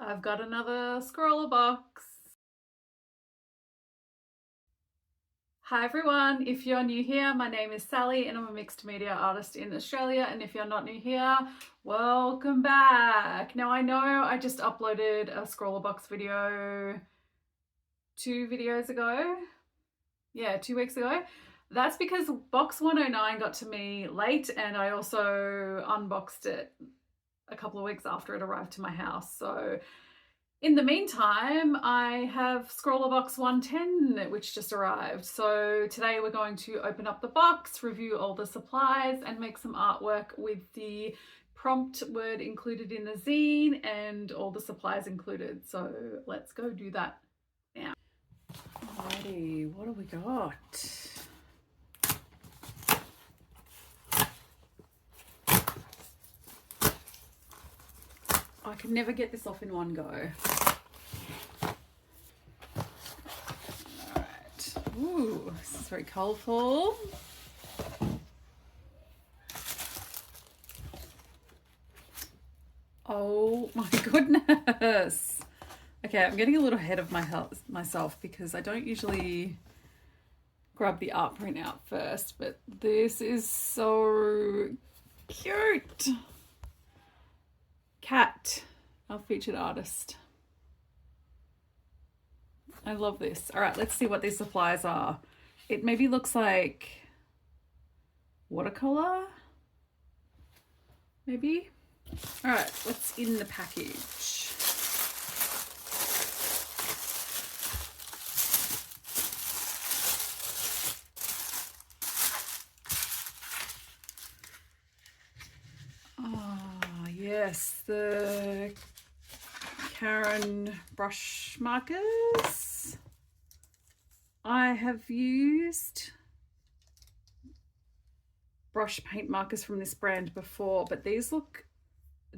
I've got another ScrawlrBox. Hi everyone, if you're new here, my name is Sally and I'm a mixed media artist in Australia, and if you're not new here, welcome back. Now I know I just uploaded a ScrawlrBox video 2 videos ago. Yeah, 2 weeks ago. That's because box 109 got to me late and I also unboxed it a couple of weeks after it arrived to my house. So in the meantime, I have ScrawlrBox 110, which just arrived. So today we're going to open up the box, review all the supplies, and make some artwork with the prompt word included in the zine and all the supplies included. So let's go do that now. Alrighty, what have we got? I can never get this off in one go. Alright. Ooh, this is very colourful. Oh my goodness. Okay, I'm getting a little ahead of myself because I don't usually grab the art print out first, but this is so cute. Cat, our featured artist. I love this. All right, let's see what these supplies are. It maybe looks like watercolor, maybe. All right, what's in the package? Yes, the Karin brush markers. I have used brush paint markers from this brand before, but these look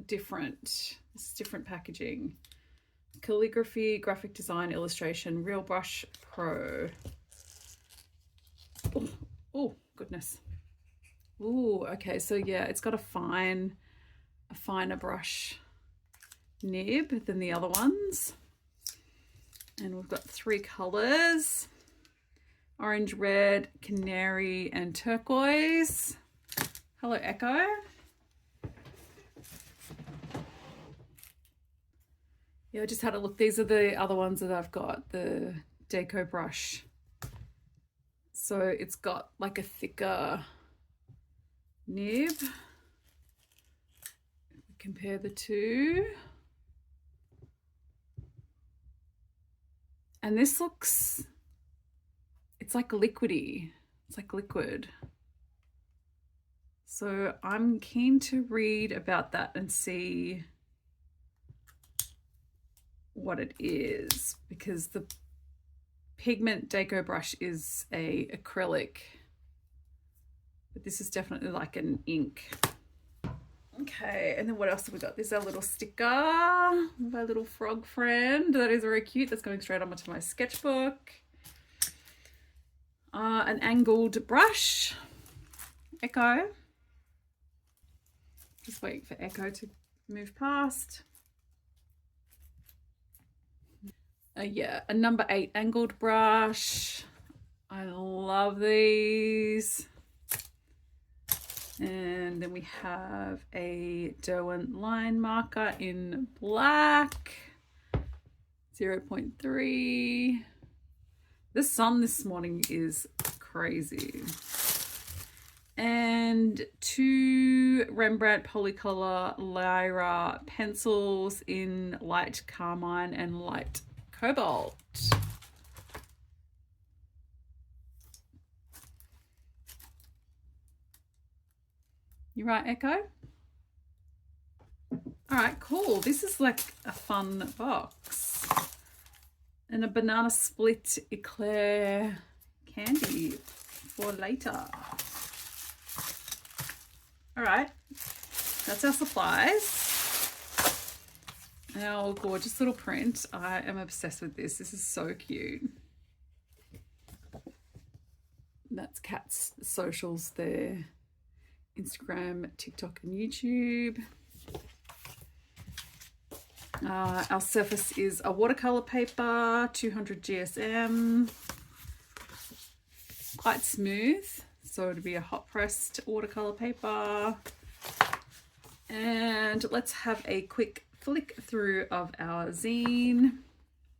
different. This is different packaging. Calligraphy, graphic design, illustration, Real Brush Pro. Oh, goodness. Ooh, okay, so yeah, it's got a finer brush nib than the other ones, and we've got 3 colors: orange, red, canary, and turquoise. Hello Echo. Yeah, I just had a look. These are the other ones that I've got, the deco brush. So it's got like a thicker nib. Compare the two. And this looks, it's like liquidy. It's like liquid. So I'm keen to read about that and see what it is, because the pigment deco brush is a acrylic, but this is definitely like an ink. Okay, and then what else have we got? There's our little sticker, my little frog friend. That is very cute. That's going straight onto my sketchbook. An angled brush. Echo. Just waiting for Echo to move past. Yeah, a number 8 angled brush. I love these. And then we have a Derwent line marker in black, 0.3. The sun this morning is crazy. And 2 Rembrandt Polycolor Lyra pencils in light carmine and light cobalt. You right, Echo? All right, cool. This is like a fun box. And a banana split eclair candy for later. All right, that's our supplies. Our gorgeous little print. I am obsessed with this. This is so cute. That's Kat's socials there. Instagram, TikTok, and YouTube. Our surface is a watercolor paper, 200 GSM, quite smooth, so it'll be a hot pressed watercolor paper. And let's have a quick flick through of our zine.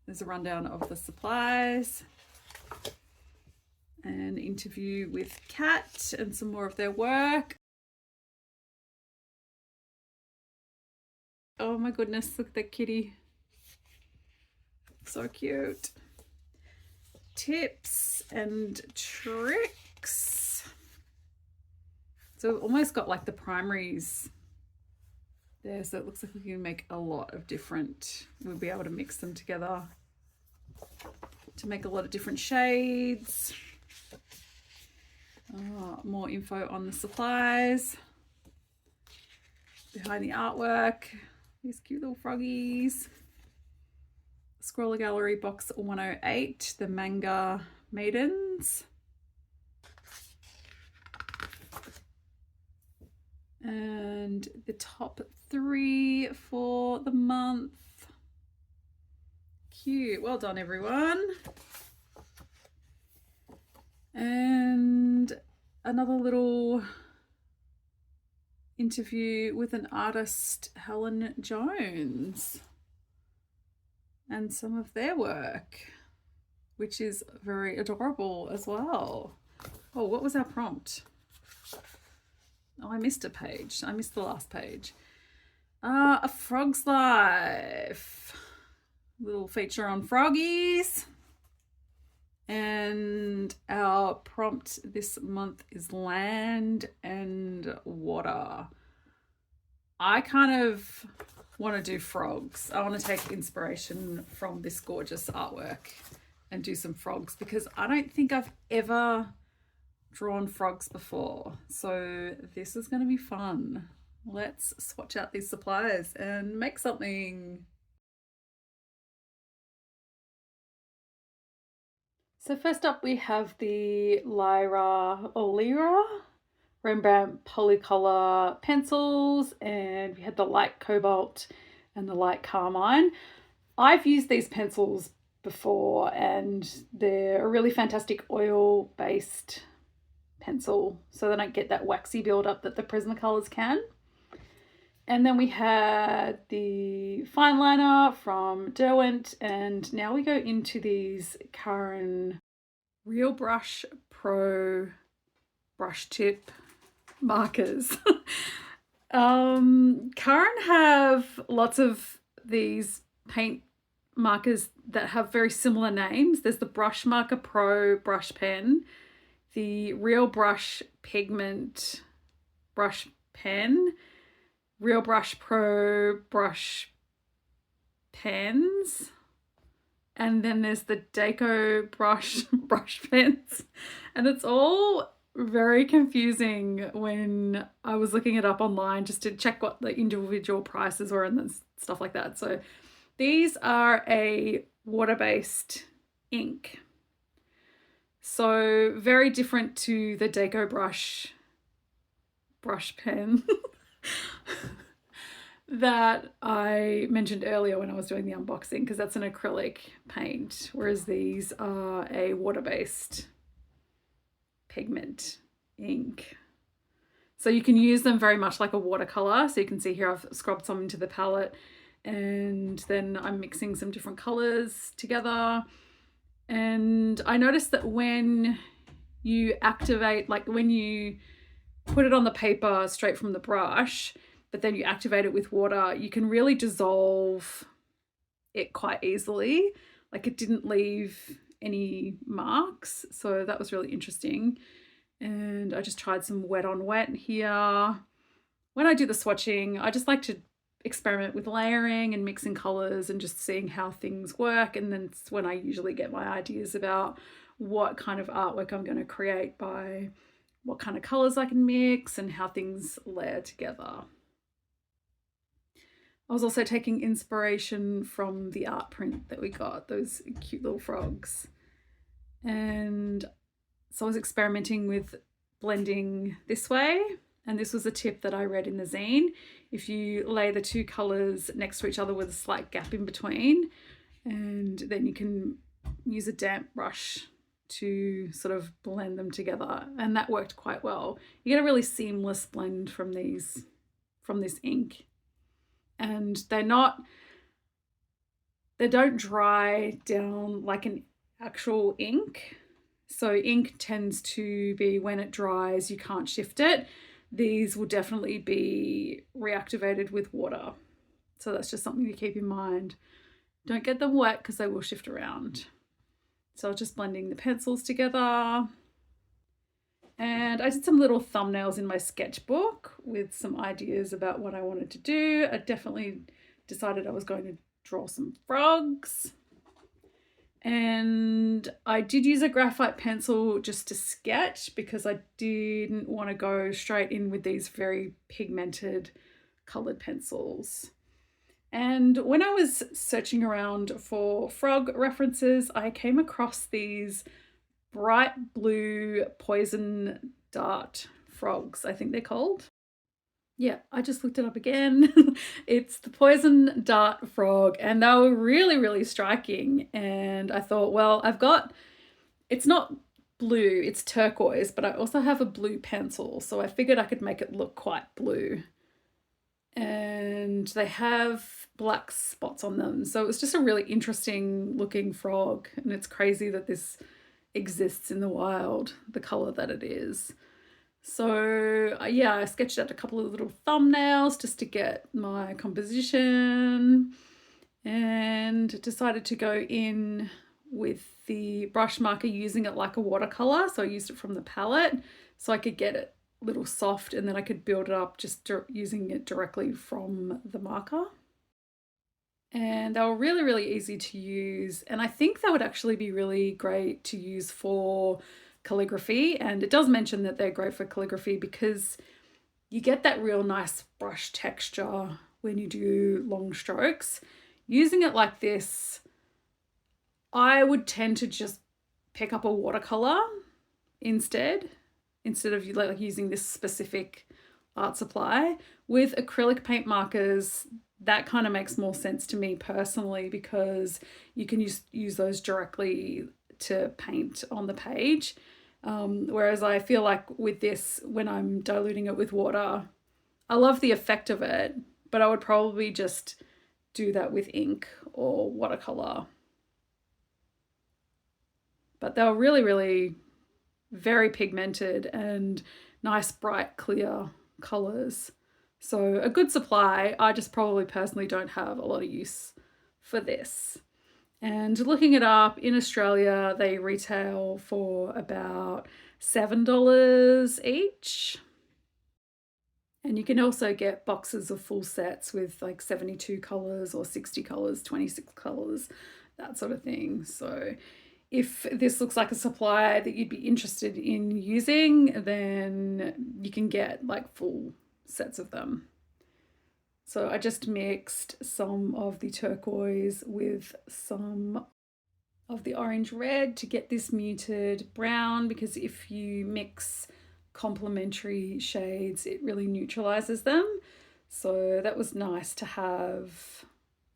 There's a rundown of the supplies, an interview with Kat and some more of their work. Oh my goodness, look at that kitty. So cute. Tips and tricks. So we've almost got like the primaries there, so it looks like we can make a lot of different, we'll be able to mix them together to make a lot of different shades. More info on the supplies. Behind the artwork, these cute little froggies. Scroller Gallery box 108, the manga maidens. And the top 3 for the month. Cute, well done everyone. And another little interview with an artist, Helen Jones, and some of their work, which is very adorable as well. Oh, what was our prompt? Oh, I missed a page. I missed the last page. A Frog's Life. Little feature on froggies. And our prompt this month is land and water. I kind of want to do frogs. I want to take inspiration from this gorgeous artwork and do some frogs, because I don't think I've ever drawn frogs before. So this is going to be fun. Let's swatch out these supplies and make something. So first up we have the Lyra Rembrandt Polycolor pencils, and we had the light cobalt and the light carmine. I've used these pencils before and they're a really fantastic oil-based pencil, so they don't get that waxy buildup that the Prismacolors can. And then we had the fine liner from Derwent, and now we go into these Karin Real Brush Pro brush tip markers. Karin have lots of these paint markers that have very similar names. There's the Brush Marker Pro brush pen, the Real Brush Pigment brush pen, Real Brush Pro brush pens, and then there's the Deco brush pens, and it's all very confusing when I was looking it up online just to check what the individual prices were and stuff like that. So these are a water-based ink, so very different to the Deco brush pen that I mentioned earlier when I was doing the unboxing, because that's an acrylic paint, whereas these are a water-based pigment ink. So you can use them very much like a watercolor. So you can see here I've scrubbed some into the palette, and then I'm mixing some different colors together. And I noticed that when you activate, like when you put it on the paper straight from the brush, but then you activate it with water, you can really dissolve it quite easily. Like it didn't leave any marks. So that was really interesting. And I just tried some wet on wet here. When I do the swatching, I just like to experiment with layering and mixing colors and just seeing how things work. And then it's when I usually get my ideas about what kind of artwork I'm going to create by what kind of colors I can mix and how things layer together. I was also taking inspiration from the art print that we got, those cute little frogs. And so I was experimenting with blending this way And this was a tip that I read in the zine. If you lay the two colours next to each other with a slight gap in between, and then you can use a damp brush to sort of blend them together, and that worked quite well. You get a really seamless blend from this ink, and they don't dry down like an actual ink. So ink tends to be, when it dries, you can't shift it. These will definitely be reactivated with water. So that's just something to keep in mind. Don't get them wet because they will shift around. So I was just blending the pencils together. And I did some little thumbnails in my sketchbook with some ideas about what I wanted to do. I definitely decided I was going to draw some frogs. And I did use a graphite pencil just to sketch because I didn't want to go straight in with these very pigmented colored pencils. And when I was searching around for frog references, I came across these bright blue poison dart frogs, I think they're called. Yeah, I just looked it up again. It's the poison dart frog, and they were really, really striking. And I thought, well, it's not blue, it's turquoise, but I also have a blue pencil. So I figured I could make it look quite blue. And they have black spots on them. So it was just a really interesting looking frog. And it's crazy that this exists in the wild, the color that it is. So yeah, I sketched out a couple of little thumbnails just to get my composition, and decided to go in with the brush marker using it like a watercolor. So I used it from the palette so I could get it a little soft, and then I could build it up just using it directly from the marker. And they were really, really easy to use. And I think they would actually be really great to use for calligraphy. And it does mention that they're great for calligraphy because you get that real nice brush texture when you do long strokes. Using it like this, I would tend to just pick up a watercolor instead of like using this specific art supply. With acrylic paint markers, that kind of makes more sense to me personally because you can use those directly to paint on the page. Whereas I feel like with this, when I'm diluting it with water, I love the effect of it, but I would probably just do that with ink or watercolor. But they were really, really very pigmented and nice, bright, clear colors. So a good supply. I just probably personally don't have a lot of use for this. And looking it up, in Australia, they retail for about $7 each. And you can also get boxes of full sets with like 72 colors or 60 colors, 26 colors, that sort of thing. So if this looks like a supply that you'd be interested in using, then you can get like full sets of them. So I just mixed some of the turquoise with some of the orange red to get this muted brown, because if you mix complementary shades, it really neutralizes them. So that was nice to have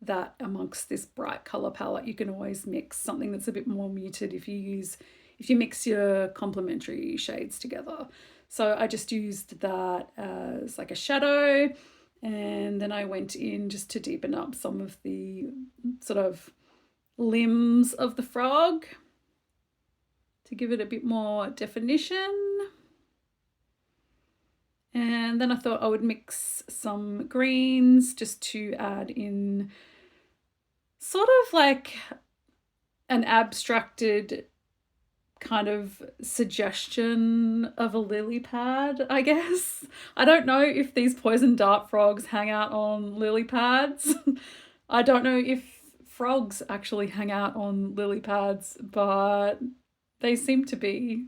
that amongst this bright color palette. You can always mix something that's a bit more muted if you mix your complementary shades together. So I just used that as like a shadow, and then I went in just to deepen up some of the sort of limbs of the frog to give it a bit more definition. And then I thought I would mix some greens just to add in sort of like an abstracted kind of suggestion of a lily pad, I guess. I don't know if these poison dart frogs hang out on lily pads. I don't know if frogs actually hang out on lily pads, but they seem to be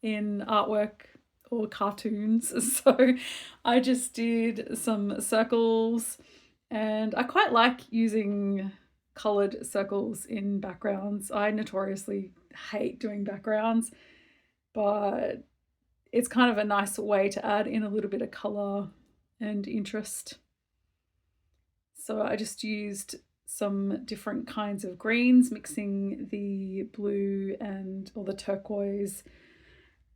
in artwork or cartoons. So I just did some circles, and I quite like using colored circles in backgrounds. I notoriously hate doing backgrounds, but it's kind of a nice way to add in a little bit of colour and interest. So I just used some different kinds of greens, mixing the blue or the turquoise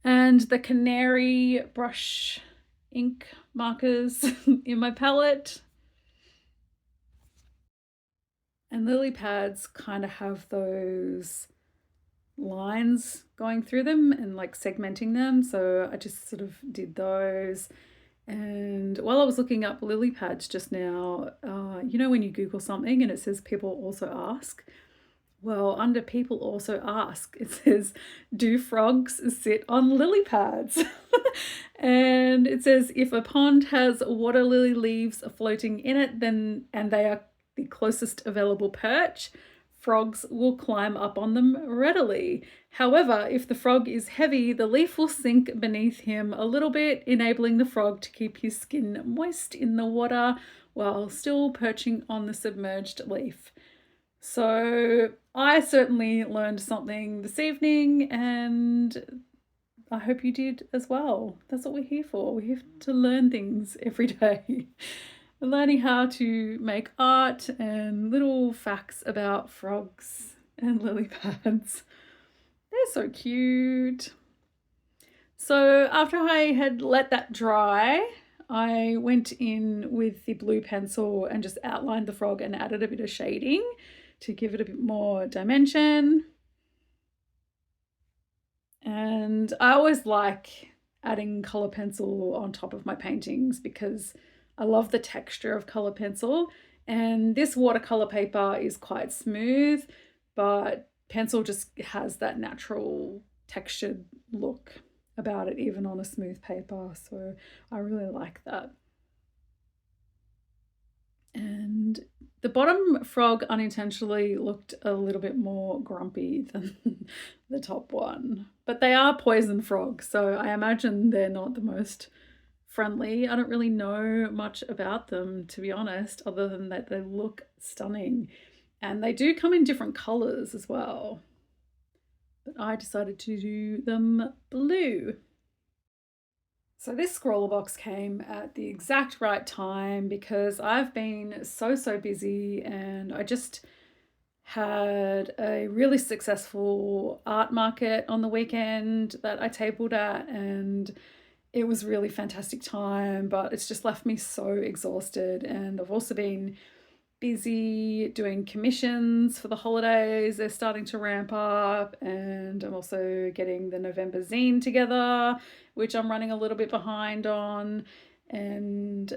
and the canary brush ink markers in my palette. And lily pads kind of have those lines going through them and like segmenting them. So I just sort of did those. And while I was looking up lily pads just now, you know, when you Google something and it says people also ask, well, under people also ask, it says, do frogs sit on lily pads? And it says, if a pond has water lily leaves floating in it, and they are the closest available perch, frogs will climb up on them readily. However, if the frog is heavy, the leaf will sink beneath him a little bit, enabling the frog to keep his skin moist in the water while still perching on the submerged leaf. So I certainly learned something this evening, and I hope you did as well. That's what we're here for. We're here to learn things every day. Learning how to make art and little facts about frogs and lily pads. They're so cute. So after I had let that dry, I went in with the blue pencil and just outlined the frog and added a bit of shading to give it a bit more dimension. And I always like adding colour pencil on top of my paintings because I love the texture of colour pencil, and this watercolour paper is quite smooth, but pencil just has that natural textured look about it even on a smooth paper, so I really like that. And the bottom frog unintentionally looked a little bit more grumpy than the top one, but they are poison frogs, so I imagine they're not the most friendly. I don't really know much about them, to be honest, other than that they look stunning, and they do come in different colors as well, but I decided to do them blue. So this ScrawlrBox came at the exact right time because I've been so busy, and I just had a really successful art market on the weekend that I tabled at, and it was really fantastic time, but it's just left me so exhausted. And I've also been busy doing commissions for the holidays. They're starting to ramp up, and I'm also getting the November zine together, which I'm running a little bit behind on. And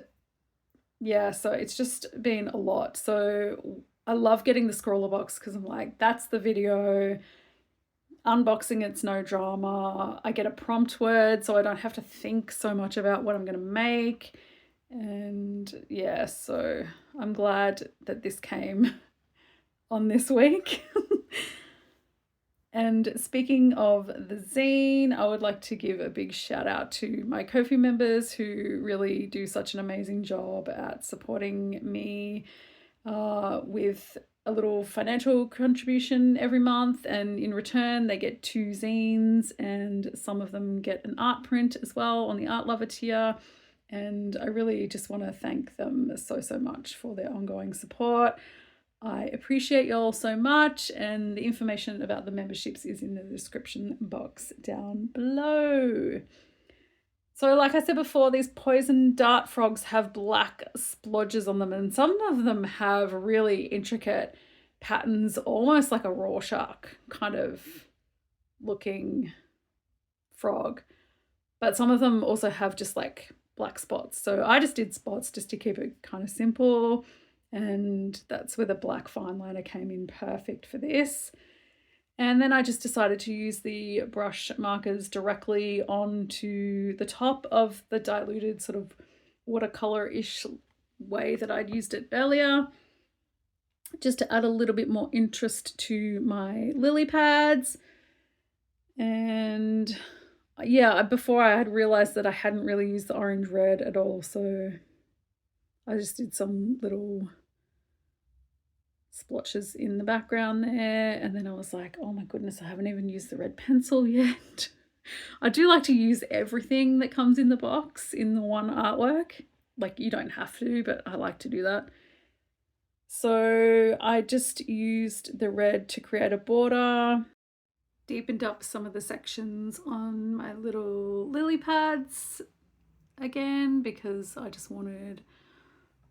yeah, so it's just been a lot. So I love getting the ScrawlrBox because I'm like, that's the video. Unboxing it's no drama. I get a prompt word so I don't have to think so much about what I'm going to make. And yeah, so I'm glad that this came on this week. And speaking of the zine, I would like to give a big shout out to my Ko-fi members who really do such an amazing job at supporting me with a little financial contribution every month, and in return they get 2 zines, and some of them get an art print as well on the Art Lover tier, and I really just want to thank them so much for their ongoing support. I appreciate y'all so much, and the information about the memberships is in the description box down below. So like I said before, these poison dart frogs have black splodges on them, and some of them have really intricate patterns, almost like a Rorschach kind of looking frog. But some of them also have just like black spots. So I just did spots just to keep it kind of simple, and that's where the black fine liner came in perfect for this. And then I just decided to use the brush markers directly onto the top of the diluted sort of watercolor-ish way that I'd used it earlier, just to add a little bit more interest to my lily pads. And yeah, before I had realized that I hadn't really used the orange red at all, so I just did some little splotches in the background there, and then I was like, oh my goodness, I haven't even used the red pencil yet. I do like to use everything that comes in the box in the one artwork. Like, you don't have to, but I like to do that. So I just used the red to create a border, deepened up some of the sections on my little lily pads again because I just wanted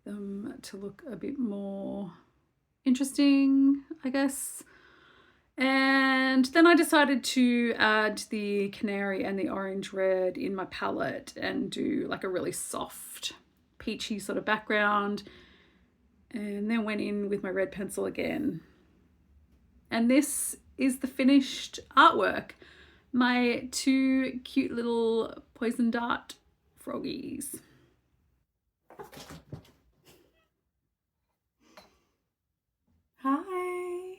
them to look a bit more interesting, I guess. And then I decided to add the canary and the orange red in my palette and do like a really soft peachy sort of background, and then went in with my red pencil again. And this is the finished artwork. My two cute little poison dart froggies. Hi!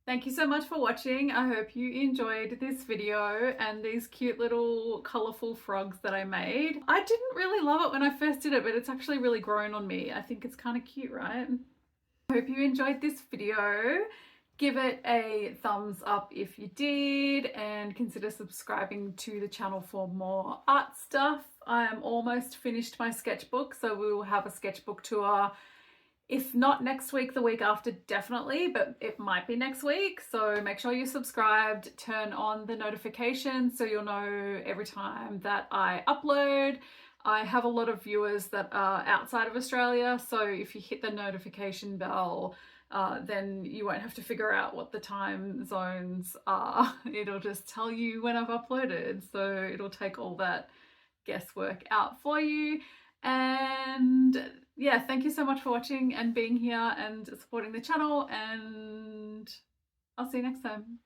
Thank you so much for watching. I hope you enjoyed this video and these cute little colourful frogs that I made. I didn't really love it when I first did it, but it's actually really grown on me. I think it's kind of cute, right? I hope you enjoyed this video. Give it a thumbs up if you did, and consider subscribing to the channel for more art stuff. I am almost finished my sketchbook, so we will have a sketchbook tour. If not next week, the week after, definitely, but it might be next week. So make sure you're subscribed, turn on the notifications so you'll know every time that I upload. I have a lot of viewers that are outside of Australia, so if you hit the notification bell, then you won't have to figure out what the time zones are. It'll just tell you when I've uploaded, so it'll take all that guesswork out for you. And yeah, thank you so much for watching and being here and supporting the channel, and I'll see you next time.